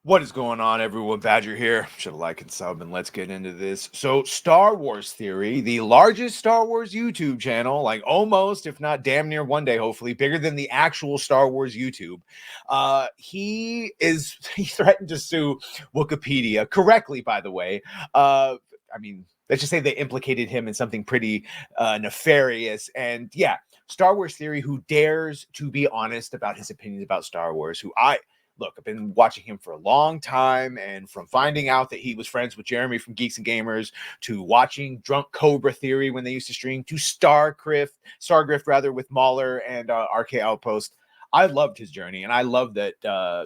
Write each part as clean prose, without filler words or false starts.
What is going on, everyone? Badger here. Should have liked and sub, and let's get into this. So, Star Wars Theory, the largest Star Wars YouTube channel, like almost, if not damn near one day, hopefully, bigger than the actual Star Wars YouTube. He threatened to sue Wookiepedia, correctly, by the way. Let's just say they implicated him in something pretty nefarious. And yeah, Star Wars Theory, who dares to be honest about his opinions about Star Wars, Look, I've been watching him for a long time, and from finding out that he was friends with Jeremy from Geeks and Gamers, to watching Drunk Cobra Theory when they used to stream, to Stargrift rather, with Mahler and RK Outpost. I loved his journey, and I love that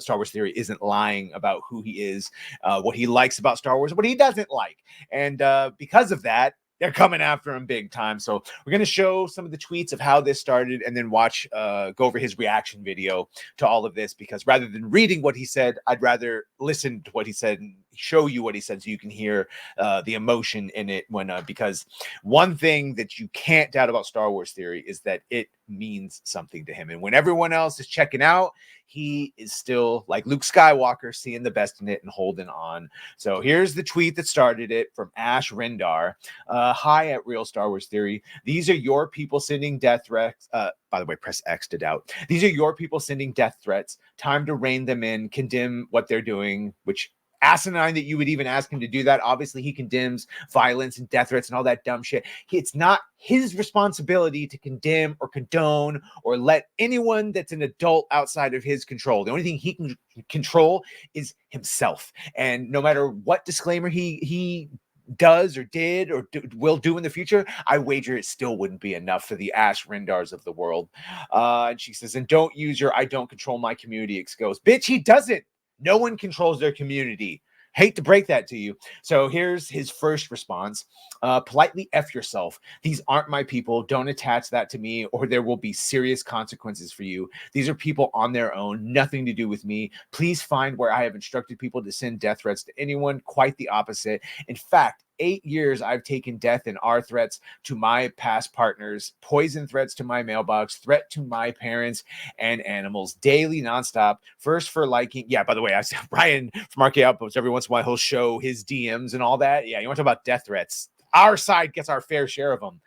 Star Wars Theory isn't lying about who he is, what he likes about Star Wars, what he doesn't like. And because of that, they're coming after him big time. So we're going to show some of the tweets of how this started and then go over his reaction video to all of this, because rather than reading what he said, I'd rather listen to what he said and show you what he said so you can hear the emotion in it because one thing that you can't doubt about Star Wars Theory is that it means something to him. And when everyone else is checking out, he is still like Luke Skywalker, seeing the best in it and holding on. So here's the tweet that started it from Ash Rendar. Hi at Real Star Wars Theory. These are your people sending death threats. By the way, press X to doubt. These are your people sending death threats. Time to rein them in, condemn what they're doing, which asinine that you would even ask him to do that. Obviously, he condemns violence and death threats and all that dumb shit. It's not his responsibility to condemn or condone or let anyone that's an adult outside of his control. The only thing he can control is himself. And no matter what disclaimer he does or did or will do in the future, I wager it still wouldn't be enough for the Ash Rendars of the world. And she says, and don't use your I don't control my community excuse. Bitch, he doesn't. No one controls their community. Hate to break that to you. So here's his first response. Politely F yourself. These aren't my people. Don't attach that to me or there will be serious consequences for you. These are people on their own. Nothing to do with me. Please find where I have instructed people to send death threats to anyone. Quite the opposite. In fact, 8 years I've taken death and R threats to my past partners, poison threats to my mailbox, threat to my parents and animals, daily, nonstop. First for liking. Yeah, by the way, I said Brian from RK Outpost, every once in a while he'll show his DMs and all that. Yeah, you want to talk about death threats? Our side gets our fair share of them.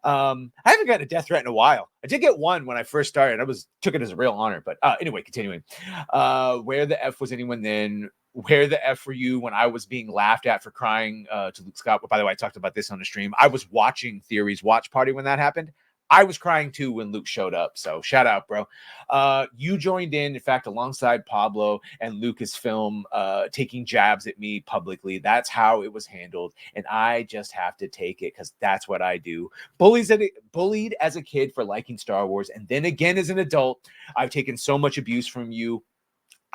I haven't gotten a death threat in a while. I did get one when I first started. Took it as a real honor. But anyway, continuing. Where the F was anyone then? Where the F were you when I was being laughed at for crying to Luke Scott? By the way, I talked about this on the stream. I was watching Theory's watch party when that happened. I was crying too when Luke showed up. So shout out, bro. You joined in fact, alongside Pablo and Lucasfilm, taking jabs at me publicly. That's how it was handled. And I just have to take it because that's what I do. Bullied as a kid for liking Star Wars. And then again, as an adult, I've taken so much abuse from you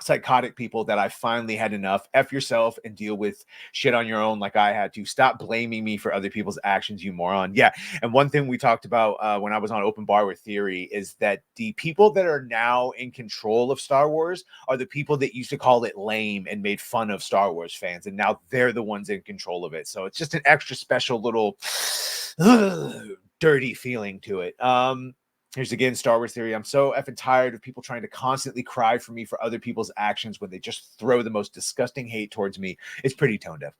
psychotic people that I finally had enough. F yourself and deal with shit on your own like I had to. Stop blaming me for other people's actions, you moron. Yeah. And one thing we talked about when I was on Open Bar with Theory is that the people that are now in control of Star Wars are the people that used to call it lame and made fun of Star Wars fans. And now they're the ones in control of it. So it's just an extra special little dirty feeling to it. Here's again, Star Wars Theory. I'm so effing tired of people trying to constantly cry for me for other people's actions when they just throw the most disgusting hate towards me. It's pretty tone deaf.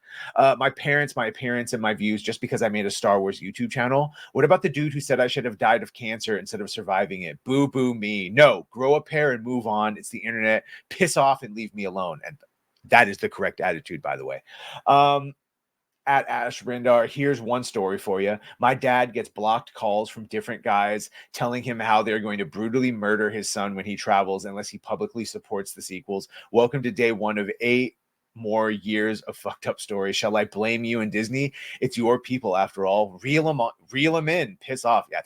My parents, my appearance, and my views just because I made a Star Wars YouTube channel. What about the dude who said I should have died of cancer instead of surviving it? Boo, boo, me. No, grow a pair and move on. It's the internet. Piss off and leave me alone. And that is the correct attitude, by the way. At Ash Rendar, here's one story for you. My dad gets blocked calls from different guys telling him how they're going to brutally murder his son when he travels unless he publicly supports the sequels. Welcome to day 1 of 8 more years of fucked up stories. Shall I blame you and Disney? It's your people after all. Reel them in. Piss off. Yeah,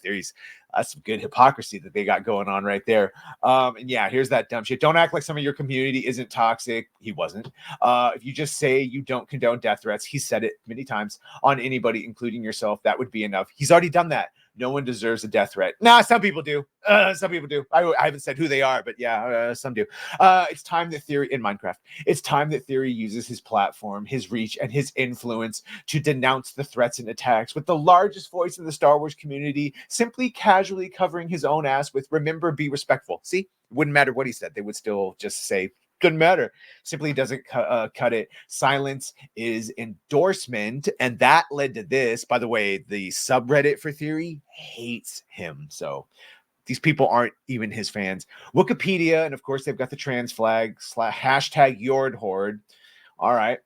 that's some good hypocrisy that they got going on right there. And yeah, here's that dumb shit. Don't act like some of your community isn't toxic. He wasn't. If you just say you don't condone death threats, he said it many times on anybody, including yourself, that would be enough. He's already done that. No one deserves a death threat. Nah, some people do. Some people do. I haven't said who they are, but yeah, some do. It's time that Theory in Minecraft. It's time that Theory uses his platform, his reach, and his influence to denounce the threats and attacks with the largest voice in the Star Wars community, simply casually covering his own ass with "Remember, be respectful." See, it wouldn't matter what he said; they would still just say doesn't matter. Simply doesn't cut it. Silence is endorsement. And that led to this. By the way, the subreddit for Theory hates him. So these people aren't even his fans. Wookiepedia, and of course, they've got the trans flag, hashtag Yord Horde. All right.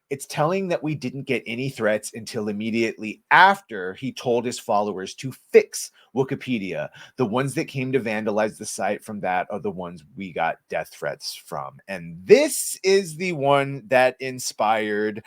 It's telling that we didn't get any threats until immediately after he told his followers to fix Wookiepedia. The ones that came to vandalize the site from that are the ones we got death threats from. And this is the one that inspired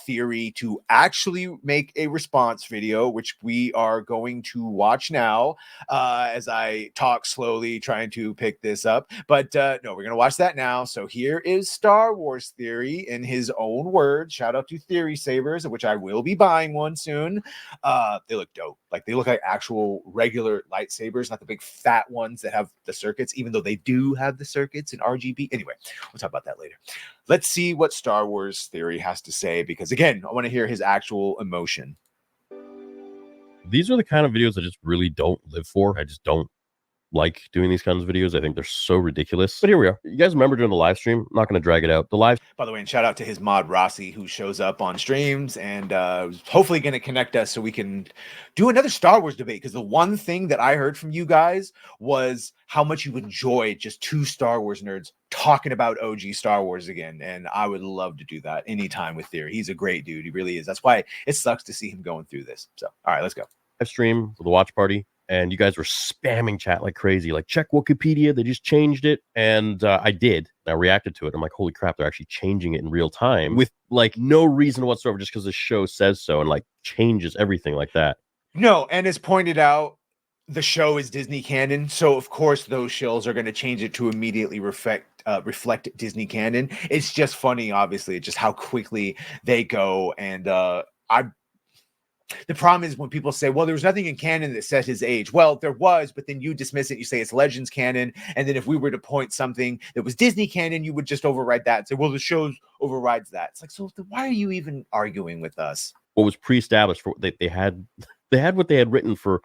Theory to actually make a response video, which we are going to watch now as I talk slowly, trying to pick this up. But no, we're going to watch that now. So here is Star Wars Theory in his own words. Shout out to Theory Sabers, of which I will be buying one soon. They look dope. Like they look like actual regular lightsabers, not the big fat ones that have the circuits, even though they do have the circuits in RGB. Anyway, we'll talk about that later. Let's see what Star Wars Theory has to say, because again, I want to hear his actual emotion. These are the kind of videos I just really don't live for. I just don't like doing these kinds of videos. I think they're so ridiculous. But here we are. You guys remember doing the live stream? I'm not going to drag it out. The live. By the way, and shout out to his mod Rossi, who shows up on streams and hopefully going to connect us so we can do another Star Wars debate. Because the one thing that I heard from you guys was how much you enjoyed just two Star Wars nerds talking about OG Star Wars again. And I would love to do that anytime with Theory. He's a great dude. He really is. That's why it sucks to see him going through this. So, all right, let's go. Live stream for the watch party. And you guys were spamming chat like crazy, like check Wookiepedia. They just changed it. And I did. I reacted to it. I'm like, holy crap, they're actually changing it in real time with like no reason whatsoever, just because the show says so and like changes everything like that. No, and as pointed out, the show is Disney canon. So, of course, those shills are going to change it to immediately reflect Disney canon. It's just funny, obviously, just how quickly they go. And the problem is when people say, well, there was nothing in canon that set his age. Well, there was, but then you dismiss it. You say it's Legends canon. And then if we were to point something that was Disney canon, you would just override that and say, well, the show overrides that. It's like, so why are you even arguing with us? What was pre-established for they had what they had written for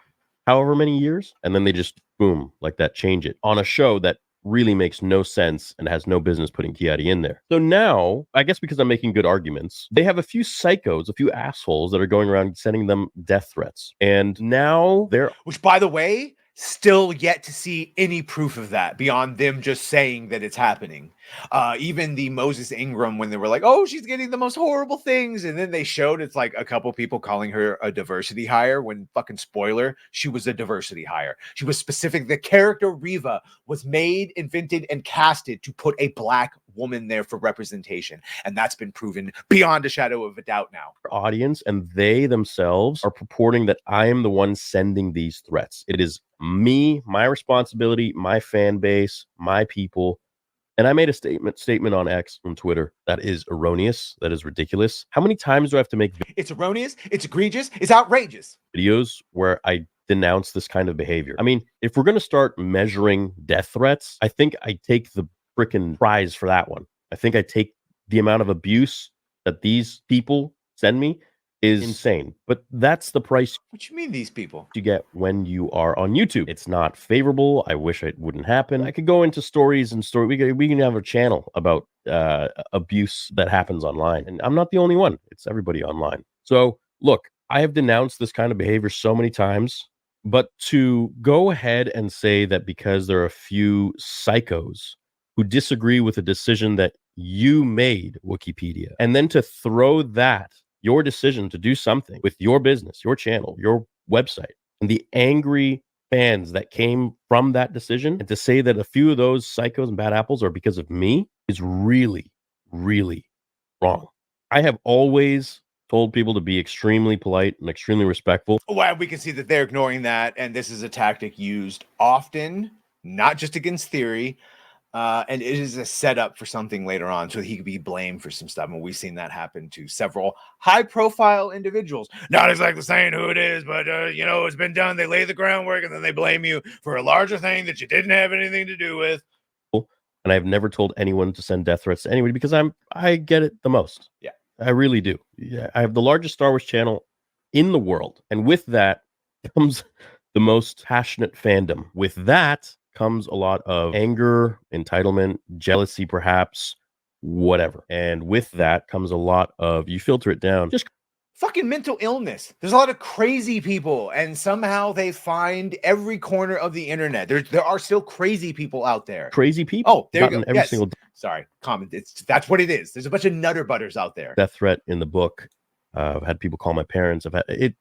however many years, and then they just boom like that change it on a show that really makes no sense and has no business putting Kiadi in there. So now, I guess because I'm making good arguments, they have a few psychos, a few assholes that are going around sending them death threats. And now they're... Which, by the way, still yet to see any proof of that beyond them just saying that it's happening. Even the Moses Ingram, when they were like, oh, she's getting the most horrible things. And then they showed it's like a couple people calling her a diversity hire when fucking spoiler, she was a diversity hire. She was specific. The character Reva was made, invented, and casted to put a black woman there for representation. And that's been proven beyond a shadow of a doubt now. Audience, and they themselves are purporting that I am the one sending these threats. It is me, my responsibility, my fan base, my people. And I made a statement on X, on Twitter, that is erroneous, that is ridiculous. How many times do I have to make It's erroneous, it's egregious, it's outrageous videos where I denounce this kind of behavior? I mean, if we're going to start measuring death threats, I think I take the freaking prize for that one. I think I take the amount of abuse that these people send me is insane. But that's the price. What you mean, these people? You get when you are on YouTube. It's not favorable. I wish it wouldn't happen. I could go into stories and we can have a channel about abuse that happens online. And I'm not the only one. It's everybody online. So look, I have denounced this kind of behavior so many times, but to go ahead and say that because there are a few psychos who disagree with a decision that you made, Wookiepedia, and then to throw that, your decision to do something with your business, your channel, your website, and the angry fans that came from that decision, and to say that a few of those psychos and bad apples are because of me is really, really wrong. I have always told people to be extremely polite and extremely respectful. Well, we can see that they're ignoring that, and this is a tactic used often, not just against Theory, and it is a setup for something later on, so he could be blamed for some stuff. And we've seen that happen to several high-profile individuals. Not exactly saying who it is, but you know, it's been done. They lay the groundwork, and then they blame you for a larger thing that you didn't have anything to do with. And I've never told anyone to send death threats to anybody because I get it the most. Yeah, I really do. Yeah, I have the largest Star Wars channel in the world, and with that comes the most passionate fandom. With that comes a lot of anger, entitlement, jealousy, perhaps, whatever. And with that comes a lot of, you filter it down, just fucking mental illness. There's a lot of crazy people, and somehow they find every corner of the internet. There are still crazy people out there. crazy people. Oh, there you go. Every Yes. single Sorry, comment. That's what it is. There's a bunch of nutter butters out there. death threat in the book. I've had people call my parents. I've had it.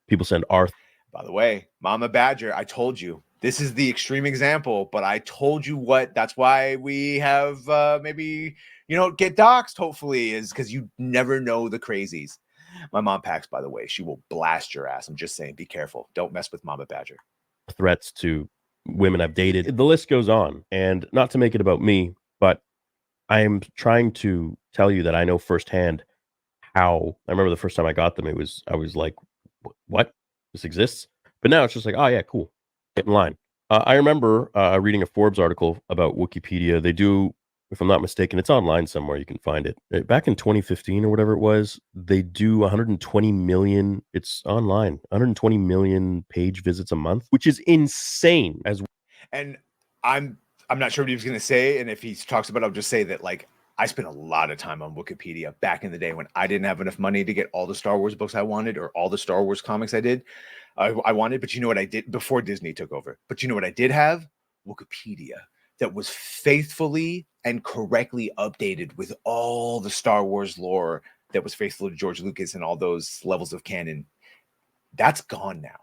People send our. By the way, Mama Badger, I told you. This is the extreme example, but I told you what. That's why we have maybe, get doxxed, hopefully, is because you never know the crazies. My mom packs, by the way. She will blast your ass. I'm just saying, be careful. Don't mess with Mama Badger. Threats to women I've dated. The list goes on. And not to make it about me, but I am trying to tell you that I know firsthand how. I remember the first time I got them, I was like, what? This exists? But now it's just like, oh yeah, cool. Get in line. I remember reading a Forbes article about Wookiepedia. They do, if I'm not mistaken, it's online somewhere. You can find it. Back in 2015 or whatever it was, they do 120 million. It's online, 120 million page visits a month, which is insane. And I'm not sure what he was going to say. And if he talks about it, I'll just say that, like, I spent a lot of time on Wikipedia back in the day when I didn't have enough money to get all the Star Wars books I wanted or all the Star Wars comics I wanted. But you know what I did before Disney took over? But you know what I did have? Wikipedia, that was faithfully and correctly updated with all the Star Wars lore that was faithful to George Lucas and all those levels of canon. That's gone now.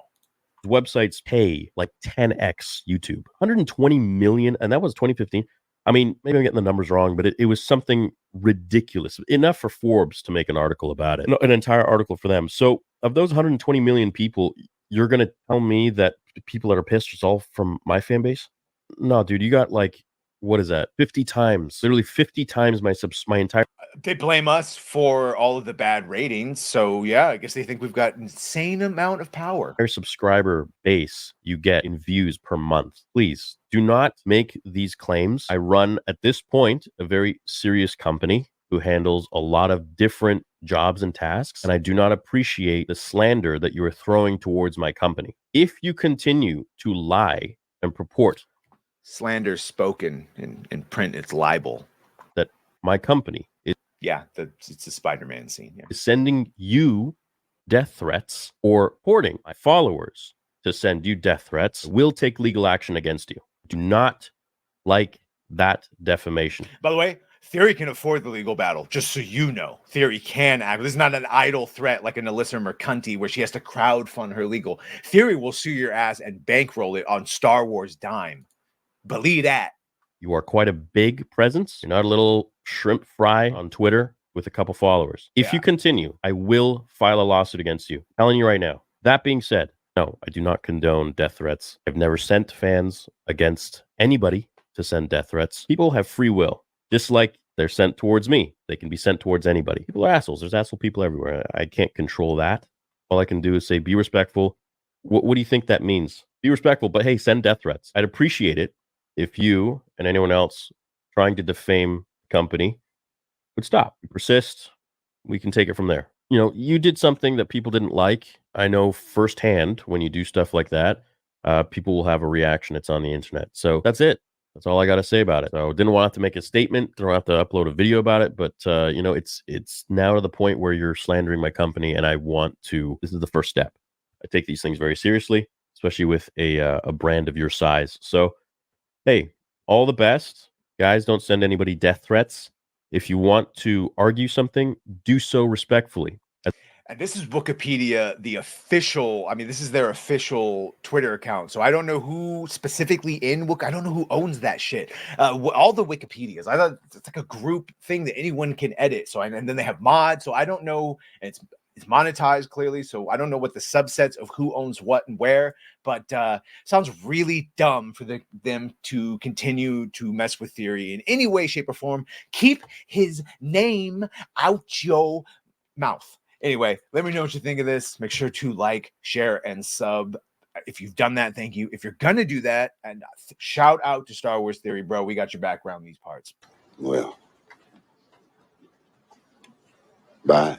Websites pay like 10x YouTube, 120 million, and that was 2015. I mean, maybe I'm getting the numbers wrong, but it was something ridiculous, enough for Forbes to make an article about it, an entire article for them. So of those 120 million people, you're going to tell me that people that are pissed is all from my fan base? No, dude, you got like, what is that? 50 times, literally 50 times my entire. They blame us for all of the bad ratings. So yeah, I guess they think we've got insane amount of power. Our subscriber base you get in views per month. Please do not make these claims. I run at this point a very serious company who handles a lot of different jobs and tasks, and I do not appreciate the slander that you are throwing towards my company. If you continue to lie and purport slander spoken in print, it's libel. That my company is, yeah, it's a Spider-Man scene. Yeah. Is sending you death threats or reporting my followers to send you death threats, will take legal action against you. Do not like that defamation. By the way, Theory can afford the legal battle, just so you know. Theory can act. This is not an idle threat like an Alyssa Mercanti where she has to crowdfund her legal. Theory will sue your ass and bankroll it on Star Wars dime. Believe that. You are quite a big presence. You're not a little shrimp fry on Twitter with a couple followers. If you continue, I will file a lawsuit against you. I'm telling you right now. That being said, no, I do not condone death threats. I've never sent fans against anybody to send death threats. People have free will. Just like they're sent towards me, they can be sent towards anybody. People are assholes. There's asshole people everywhere. I can't control that. All I can do is say, be respectful. What do you think that means? Be respectful, but hey, send death threats. I'd appreciate it if you and anyone else trying to defame the company would stop. You persist, we can take it from there. You did something that people didn't like. I know firsthand when you do stuff like that, people will have a reaction. It's on the internet. So that's it. That's all I got to say about it. So didn't want to make a statement. Don't have to upload a video about it. But, it's now to the point where you're slandering my company. And I want to, this is the first step. I take these things very seriously, especially with a brand of your size. So, hey, all the best. Guys, don't send anybody death threats. If you want to argue something, do so respectfully. And this is Wookiepedia, the official, this is their official Twitter account. So I don't know who specifically in Wook. I don't know who owns that shit. All the Wikipedias. I thought it's like a group thing that anyone can edit. So, and then they have mods. So I don't know. And it's monetized clearly. So I don't know what the subsets of who owns what and where. But sounds really dumb for them to continue to mess with Theory in any way, shape, or form. Keep his name out your mouth. Anyway, let me know what you think of this. Make sure to like, share, and sub. If you've done that, thank you. If you're going to do that, and shout out to Star Wars Theory, bro. We got your back around these parts. Well, bye.